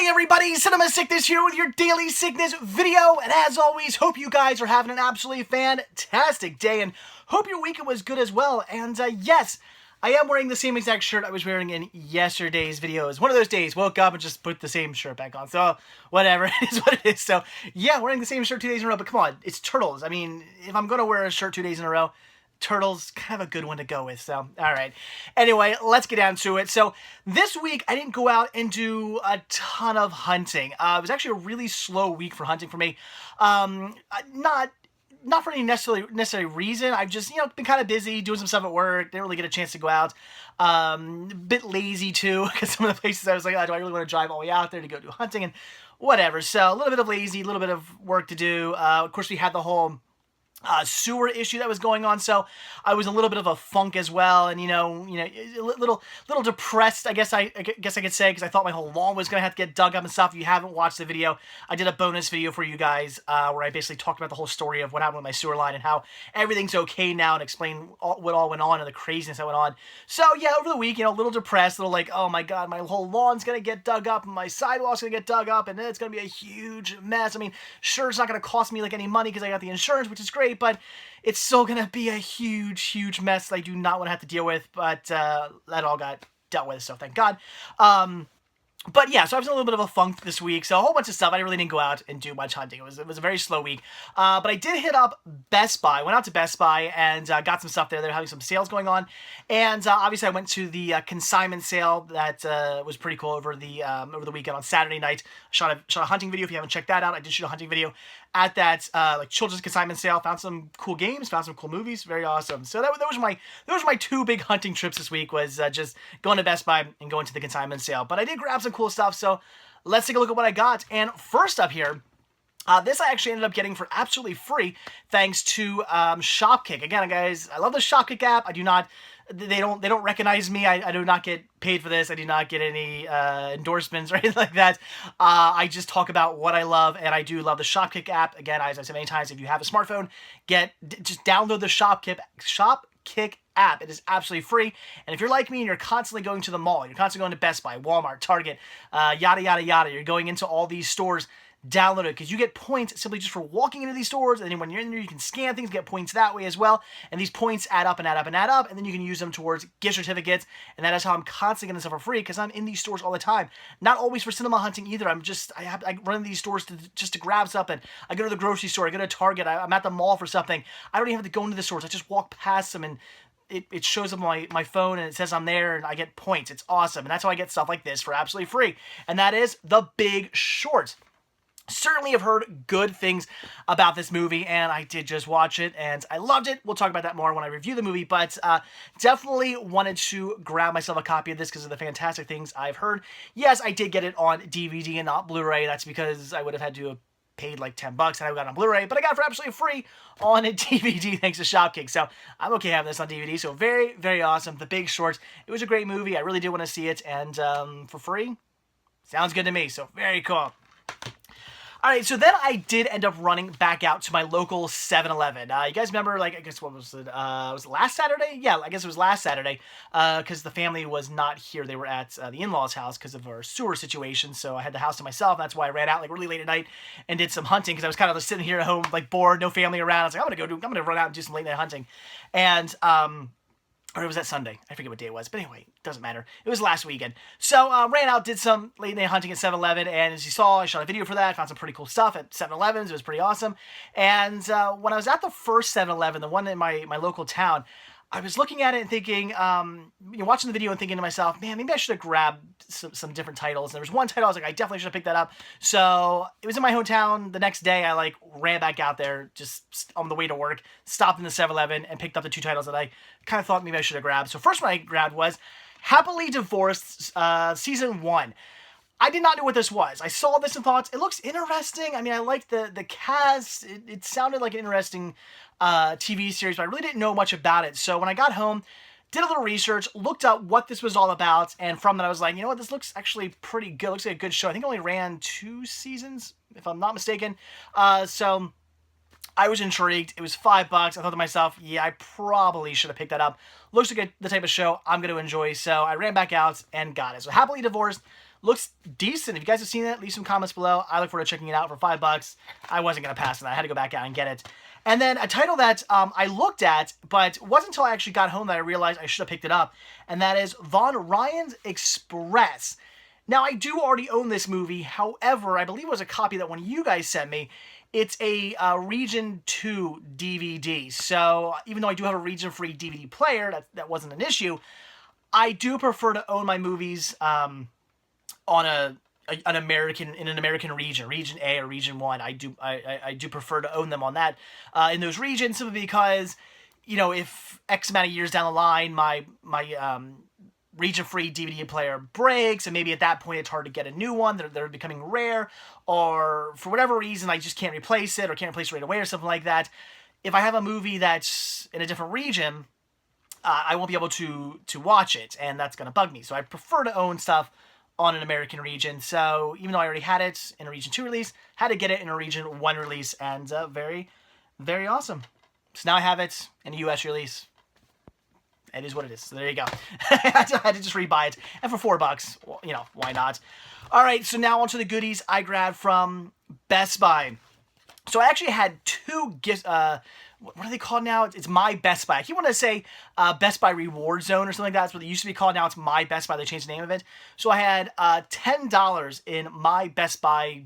morning, everybody. Cinema Sickness here with your daily sickness video. And as always, hope you guys are having an absolutely fantastic day and hope your weekend was good as well. And yes, I am wearing the same exact shirt I was wearing in yesterday's video. It's one of those days, woke up and just put the same shirt back on. So whatever, it is what it is. So yeah, wearing the same shirt 2 days in a row. But come on, it's Turtles. I mean, if I'm going to wear a shirt 2 days in a row, Turtles, kind of a good one to go with, so, alright. Anyway, let's get down to it. So, this week, I didn't go out and do a ton of hunting. It was actually a really slow week for hunting for me. Not for any necessary reason. I've just, been kind of busy, doing some stuff at work, didn't really get a chance to go out. A bit lazy, too, because some of the places I was like, oh, do I really want to drive all the way out there to go do hunting, and whatever. So, a little bit of lazy, a little bit of work to do. Of course, we had the whole sewer issue that was going on, so I was a little bit of a funk as well, and a little depressed, I guess I could say, because I thought my whole lawn was gonna have to get dug up and stuff. If you haven't watched the video, I did a bonus video for you guys where I basically talked about the whole story of what happened with my sewer line and how everything's okay now, and explain what all went on and the craziness that went on. So yeah, over the week, a little depressed, a little like, oh my god, my whole lawn's gonna get dug up and my sidewalk's gonna get dug up and it's gonna be a huge mess. I mean, sure, it's not gonna cost me like any money because I got the insurance, which is great, but it's still gonna be a huge mess that I do not want to have to deal with, but that all got dealt with, so thank God. But yeah, so I was in a little bit of a funk this week, so a whole bunch of stuff. I really didn't go out and do much hunting. It was a very slow week. But I did hit up Best Buy. Went out to Best Buy and got some stuff there. They're having some sales going on. And obviously I went to the consignment sale that was pretty cool over the weekend on Saturday night. Shot a hunting video. If you haven't checked that out, I did shoot a hunting video at that children's consignment sale. Found some cool games, found some cool movies. Very awesome. So those were my two big hunting trips this week, was just going to Best Buy and going to the consignment sale. But I did grab some cool stuff, so let's take a look at what I got. And first up here, this I actually ended up getting for absolutely free thanks to Shopkick. Again, guys, I love the Shopkick app. They don't recognize me. I do not get paid for this. I do not get any endorsements or anything like that. I just talk about what I love, and I do love the Shopkick app. Again, as I said many times, if you have a smartphone, just download the Shopkick app. It is absolutely free. And if you're like me and you're constantly going to the mall, you're constantly going to Best Buy, Walmart, Target, yada yada yada, you're going into all these stores, download it, because you get points simply just for walking into these stores, and then when you're in there, you can scan things, get points that way as well, and these points add up and add up and add up, and then you can use them towards gift certificates, and that is how I'm constantly getting stuff for free, because I'm in these stores all the time. Not always for cinema hunting either. I run these stores just to grab something. I go to the grocery store, I go to Target, I'm at the mall for something. I don't even have to go into the stores. I just walk past them, and it shows up on my phone, and it says I'm there, and I get points. It's awesome, and that's how I get stuff like this for absolutely free, and that is The Big Short. Certainly have heard good things about this movie, and I did just watch it, and I loved it. We'll talk about that more when I review the movie, but definitely wanted to grab myself a copy of this because of the fantastic things I've heard. Yes, I did get it on DVD and not Blu-ray. That's because I would have had to have paid like $10 and I got it on Blu-ray, but I got it for absolutely free on a DVD thanks to Shopkick, so I'm okay having this on DVD, so very, very awesome. The Big Short. It was a great movie. I really did want to see it, and for free, sounds good to me, so very cool. Alright, so then I did end up running back out to my local 7-Eleven. You guys remember, I guess, what was it? Was it last Saturday? Yeah, I guess it was last Saturday, because the family was not here. They were at the in-laws' house because of our sewer situation, so I had the house to myself, and that's why I ran out, really late at night and did some hunting, because I was kind of just sitting here at home, bored, no family around. I was like, I'm gonna run out and do some late-night hunting. And, or it was that Sunday. I forget what day it was. But anyway, doesn't matter. It was last weekend. So, ran out, did some late-night hunting at 7-Eleven, and as you saw, I shot a video for that. Found some pretty cool stuff at 7-Elevens. It was pretty awesome. And when I was at the first 7-Eleven, the one in my local town, I was looking at it and thinking, watching the video and thinking to myself, man, maybe I should have grabbed some different titles. And there was one title I was like, I definitely should have picked that up. So it was in my hometown. The next day, I ran back out there just on the way to work, stopped in the 7-Eleven, and picked up the two titles that I kind of thought maybe I should have grabbed. So first one I grabbed was Happily Divorced Season 1. I did not know what this was. I saw this and thought, it looks interesting. I mean, I liked the cast. It sounded like an interesting TV series, but I really didn't know much about it. So when I got home, did a little research, looked up what this was all about, and from that I was like, you know what, this looks actually pretty good. It looks like a good show. I think it only ran 2 seasons, if I'm not mistaken. So I was intrigued. It was $5. I thought to myself, yeah, I probably should have picked that up. Looks like the type of show I'm going to enjoy, so I ran back out and got it. So Happily Divorced, Looks decent. If you guys have seen it, leave some comments below. I look forward to checking it out for $5. I wasn't going to pass on that. I had to go back out and get it. And then a title that I looked at, but it wasn't until I actually got home that I realized I should have picked it up, and that is Von Ryan's Express. Now, I do already own this movie. However, I believe it was a copy that one of you guys sent me. It's a Region 2 DVD. So even though I do have a region-free DVD player, that wasn't an issue, I do prefer to own my movies on an American region, Region A or Region 1. I do prefer to own them on that in those regions, simply because, you know, if X amount of years down the line my region-free DVD player breaks, and maybe at that point it's hard to get a new one, they're becoming rare, or for whatever reason I just can't replace it, or can't replace it right away, or something like that. If I have a movie that's in a different region, I won't be able to watch it, and that's going to bug me. So I prefer to own stuff on an American region. So even though I already had it in a Region 2 release, had to get it in a Region 1 release, and very, very awesome. So now I have it in a US release. It is what it is. So there you go. I had to just rebuy it. And for $4, well, you know, why not? All right, so now on to the goodies I grabbed from Best Buy. So I actually had two gifts. What are they called now? It's My Best Buy. I keep wanting to say Best Buy Reward Zone or something like that. That's what it used to be called. Now it's My Best Buy. They changed the name of it. So I had $10 in My Best Buy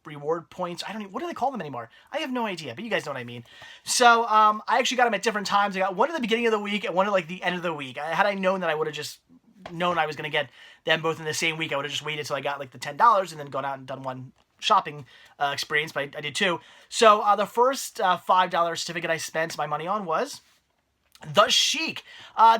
reward points. I don't even, what do they call them anymore? I have no idea, but you guys know what I mean. So I actually got them at different times. I got one at the beginning of the week and one at like the end of the week. Had I known that I would have just known I was going to get them both in the same week, I would have just waited till I got like the $10 and then gone out and done one shopping experience, but I did two. So the first $5 certificate I spent my money on was The Sheik.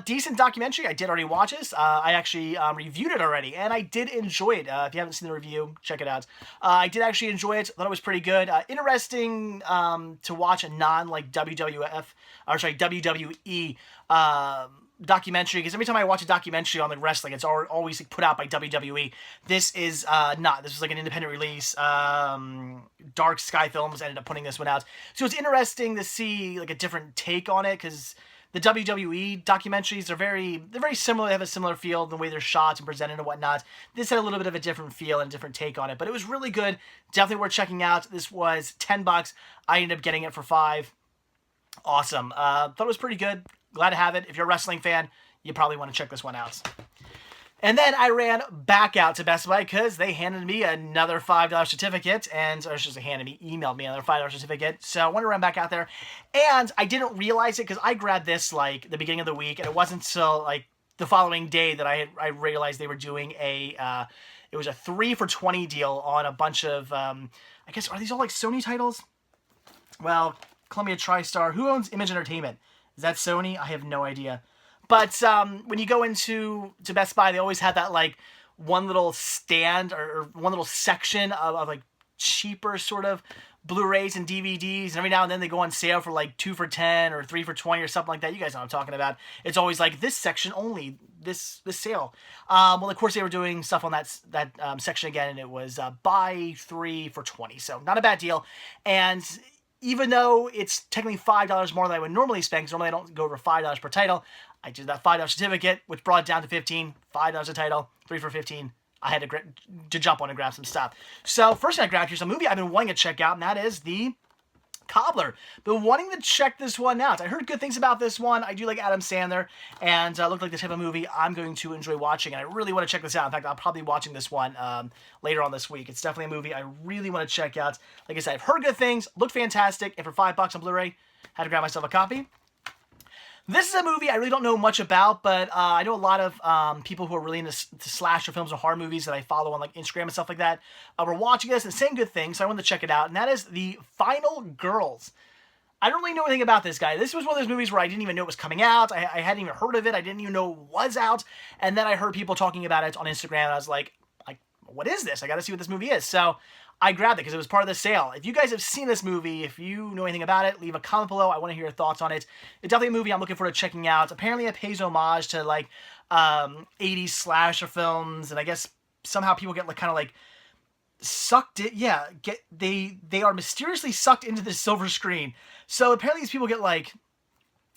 Decent documentary. I did already watch this. I actually reviewed it already, and I did enjoy it. If you haven't seen the review, check it out. I did actually enjoy it. Thought it was pretty good. Interesting to watch a non-like WWE documentary, because every time I watch a documentary on like wrestling, it's always like, put out by WWE. This is not. This was like an independent release. Dark Sky Films ended up putting this one out, so it's interesting to see like a different take on it, because the WWE documentaries are they're very similar. They have a similar feel in the way they're shot and presented and whatnot. This had a little bit of a different feel and a different take on it, but it was really good. Definitely worth checking out. This was $10. I ended up getting it for $5. Awesome. Thought it was pretty good. Glad to have it. If you're a wrestling fan, you probably want to check this one out. And then I ran back out to Best Buy because they handed me another $5 certificate, or just emailed me another $5 certificate. So I wanted to run back out there, and I didn't realize it because I grabbed this like the beginning of the week, and it wasn't until like the following day that I realized they were doing it was a 3 for $20 deal on a bunch of I guess, are these all like Sony titles? Well, Columbia TriStar. Who owns Image Entertainment? Is that Sony? I have no idea. But when you go to Best Buy, they always have that like one little stand or one little section of like cheaper sort of Blu-rays and DVDs, and every now and then they go on sale for like 2 for $10 or 3 for $20 or something like that. You guys know what I'm talking about. It's always like this section only, this sale. Well, of course they were doing stuff on that section again, and it was buy 3 for $20. So not a bad deal. And even though it's technically $5 more than I would normally spend, because normally I don't go over $5 per title, I did that $5 certificate, which brought it down to $15. $5 a title, 3 for $15. I had to jump on and grab some stuff. So first thing I grabbed here's a movie I've been wanting to check out, and that is The Cobbler. Been wanting to check this one out. I heard good things about this one. I do like Adam Sandler, and looked like the type of movie I'm going to enjoy watching, and I really want to check this out. In fact, I'll probably be watching this one later on this week. It's definitely a movie I really want to check out. Like I said, I've heard good things, looked fantastic, and for $5 on Blu-ray, had to grab myself a copy. This is a movie I really don't know much about, but I know a lot of people who are really into slasher films or horror movies that I follow on like Instagram and stuff like that. Were watching this and saying good things, so I wanted to check it out, and that is The Final Girls. I don't really know anything about this guy. This was one of those movies where I didn't even know it was coming out. I hadn't even heard of it. I didn't even know it was out, and then I heard people talking about it on Instagram, and I was like, what is this? I got to see what this movie is. So I grabbed it because it was part of the sale. If you guys have seen this movie, if you know anything about it, leave a comment below. I want to hear your thoughts on it. It's definitely a movie I'm looking forward to checking out. Apparently it pays homage to like 80s slasher films, and I guess somehow people get like kind of like sucked in. Yeah, they are mysteriously sucked into the silver screen. So apparently these people get like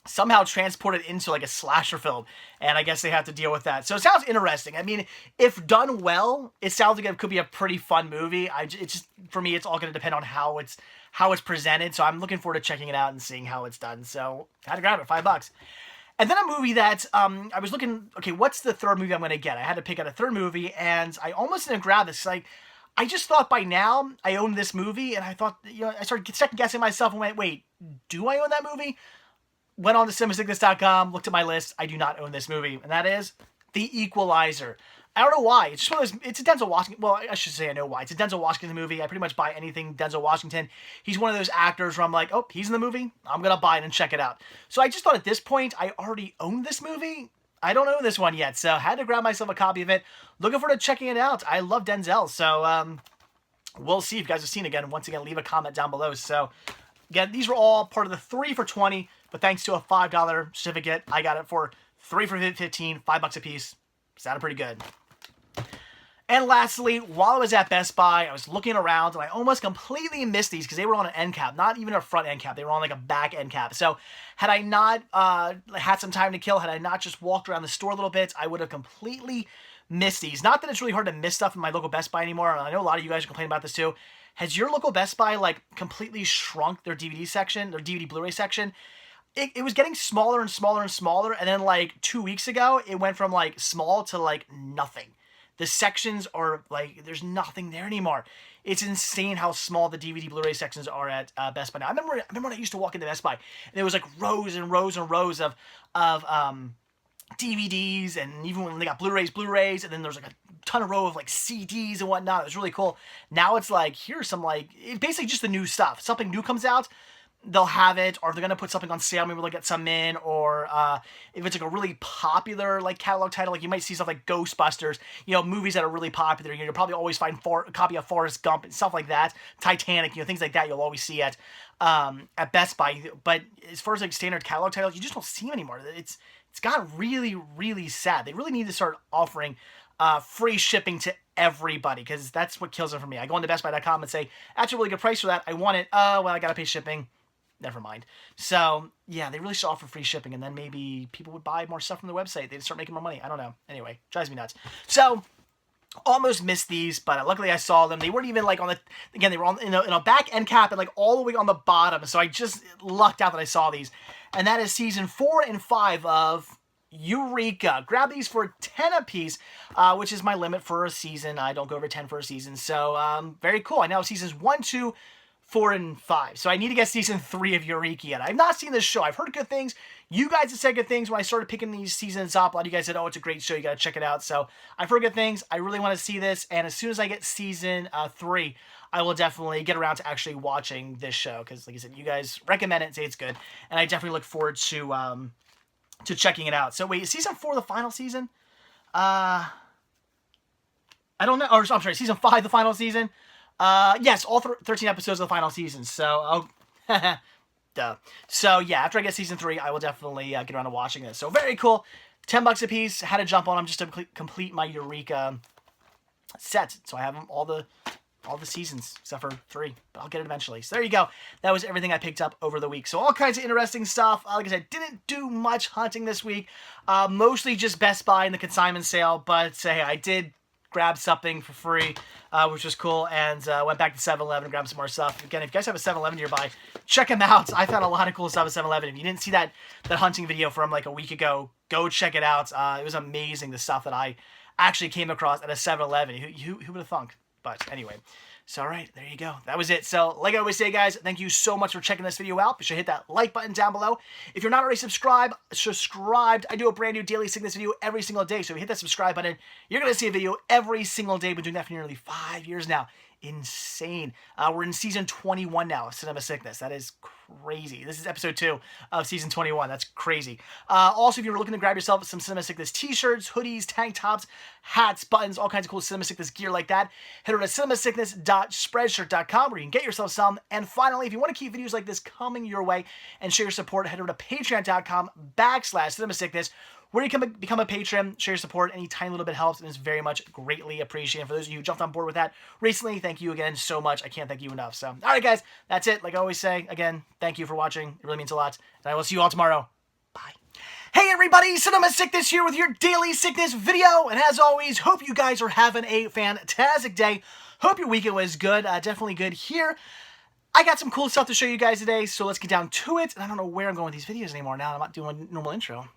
somehow transported into like a slasher film, and I guess they have to deal with that. So it sounds interesting. I mean, if done well, it sounds like it could be a pretty fun movie. It's just, for me, it's all going to depend on how it's presented. So I'm looking forward to checking it out and seeing how it's done. So I had to grab it, $5. And then a movie that I was looking. Okay, what's the third movie I'm going to get? I had to pick out a third movie, and I almost didn't grab this. Like, I just thought by now I owned this movie, and I thought, I started second guessing myself and went, wait, do I own that movie? Went on to cinemasickness.com, looked at my list. I do not own this movie, and that is The Equalizer. I don't know why. It's just one of those. It's a Denzel Washington. Well, I should say I know why. It's a Denzel Washington movie. I pretty much buy anything Denzel Washington. He's one of those actors where I'm like, oh, he's in the movie. I'm gonna buy it and check it out. So I just thought at this point I already own this movie. I don't own this one yet, so I had to grab myself a copy of it. Looking forward to checking it out. I love Denzel, so we'll see if you guys have seen it again. Once again, leave a comment down below. So again, these were all part of the 3 for $20. But thanks to a $5 certificate, I got it for 3 for $15, $5 a piece. Sounded pretty good. And lastly, while I was at Best Buy, I was looking around, and I almost completely missed these because they were on an end cap, not even a front end cap. They were on like a back end cap. So had I not had some time to kill, had I not just walked around the store a little bit, I would have completely missed these. Not that it's really hard to miss stuff in my local Best Buy anymore. I know a lot of you guys are complaining about this too. Has your local Best Buy like completely shrunk their DVD section, their DVD Blu-ray section? It was getting smaller and smaller and smaller, and then like 2 weeks ago, it went from like small to like nothing. The sections are like, there's nothing there anymore. It's insane how small the DVD Blu-ray sections are at Best Buy now. I remember when I used to walk into Best Buy, and there was like rows and rows and rows of DVDs, and even when they got Blu-rays, and then there's like a ton of row of like CDs and whatnot. It was really cool. Now it's like, here's some like, it's basically just the new stuff. Something new comes out, they'll have it, or they're going to put something on sale, maybe they'll get some in, or if it's like a really popular like catalog title, like you might see stuff like Ghostbusters, movies that are really popular, you'll probably always find a copy of Forrest Gump and stuff like that, Titanic, things like that you'll always see at Best Buy. But as far as like standard catalog titles, you just don't see them anymore. It's gotten really, really sad. They really need to start offering free shipping to everybody, because that's what kills them for me. I go into bestbuy.com and say, that's a really good price for that, I want it, well, I gotta pay shipping. Never mind. So, yeah, they really should offer free shipping, and then maybe people would buy more stuff from the website. They'd start making more money. I don't know. Anyway, drives me nuts. So, almost missed these, but luckily I saw them. They weren't even like on the, again, they were on in a back end cap and like all the way on the bottom. So I just lucked out that I saw these. And that is season 4 and 5 of Eureka. Grab these for 10 a piece, which is my limit for a season. I don't go over 10 for a season. So, very cool. I know seasons 1, 2, 4, and 5. So I need to get season 3 of Eureka yet. I've not seen this show. I've heard good things. You guys have said good things when I started picking these seasons up. A lot of you guys said, oh, it's a great show. You got to check it out. So I've heard good things. I really want to see this. And as soon as I get season 3, I will definitely get around to actually watching this show. Because like I said, you guys recommend it and say it's good. And I definitely look forward to checking it out. So wait, is season 4 the final season? I don't know. Or I'm sorry, season 5 the final season? Yes, all 13 episodes of the final season, so, duh. So, yeah, after I get season 3, I will definitely get around to watching this. So, very cool. $10 a piece. Had to jump on them just to complete my Eureka set. So, I have them all the seasons, except for 3. But I'll get it eventually. So, there you go. That was everything I picked up over the week. So, all kinds of interesting stuff. Like I said, didn't do much hunting this week. Mostly just Best Buy and the consignment sale. But, hey, I did grab something for free, which was cool, and went back to 7-Eleven and grabbed some more stuff. Again, if you guys have a 7-Eleven nearby, check them out. I found a lot of cool stuff at 7-Eleven. If you didn't see that hunting video from like a week ago, go check it out. It was amazing, the stuff that I actually came across at a 7-Eleven. Who would have thunk? But anyway, so all right, there you go. That was it. So like I always say, guys, thank you so much for checking this video out. Be sure to hit that like button down below. If you're not already subscribed, I do a brand new daily sickness video every single day. So if you hit that subscribe button, you're going to see a video every single day. Been doing that for nearly 5 years now. Insane. We're in season 21 now of Cinema Sickness. That is crazy. This is episode 2 of season 21. That's crazy. Also, if you're looking to grab yourself some Cinema Sickness t-shirts, hoodies, tank tops, hats, buttons, all kinds of cool Cinema Sickness gear like that, head over to cinemasickness.spreadshirt.com where you can get yourself some. And finally, if you want to keep videos like this coming your way and share your support, head over to patreon.com/cinemasickness where you can become a patron, share your support. Any tiny little bit helps and is very much greatly appreciated. For those of you who jumped on board with that recently, thank you again so much. I can't thank you enough. So, all right, guys, that's it. Like I always say, again, thank you for watching. It really means a lot. And I will see you all tomorrow. Bye. Hey everybody, Cinema Sickness here with your daily sickness video, and as always, hope you guys are having a fantastic day. Hope your weekend was good, definitely good here. I got some cool stuff to show you guys today, so let's get down to it. And I don't know where I'm going with these videos anymore now. I'm not doing a normal intro.